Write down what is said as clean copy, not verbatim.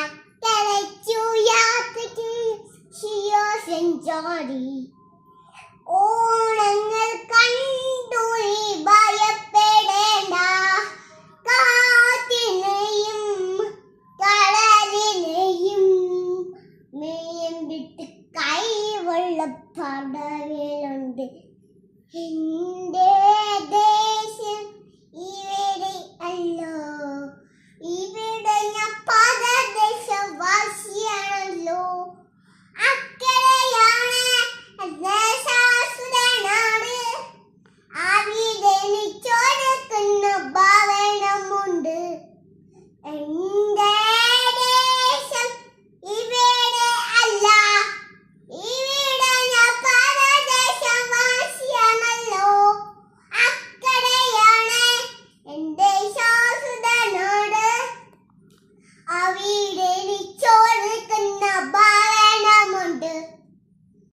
അക്കരച്ചു യാത്രയ്ക്ക് സഞ്ചാരി ഓണങ്ങൾ കണ്ടു നീ ഭയപ്പെടേണ്ട കാറ്റിനെയും കടലിനെയും മേയം വിട്ട് കൈവെള്ള പടവിലുണ്ട് എന്റെ ദേശം ഇവിടെ അല്ലോ ഇവിടെ ഞാൻ പരദേശവാസിയാണല്ലോ അക്കരയാണ് ദേശാസുരനാണ് അവിടെ ചോദിക്കുന്ന ഭവനമുണ്ട്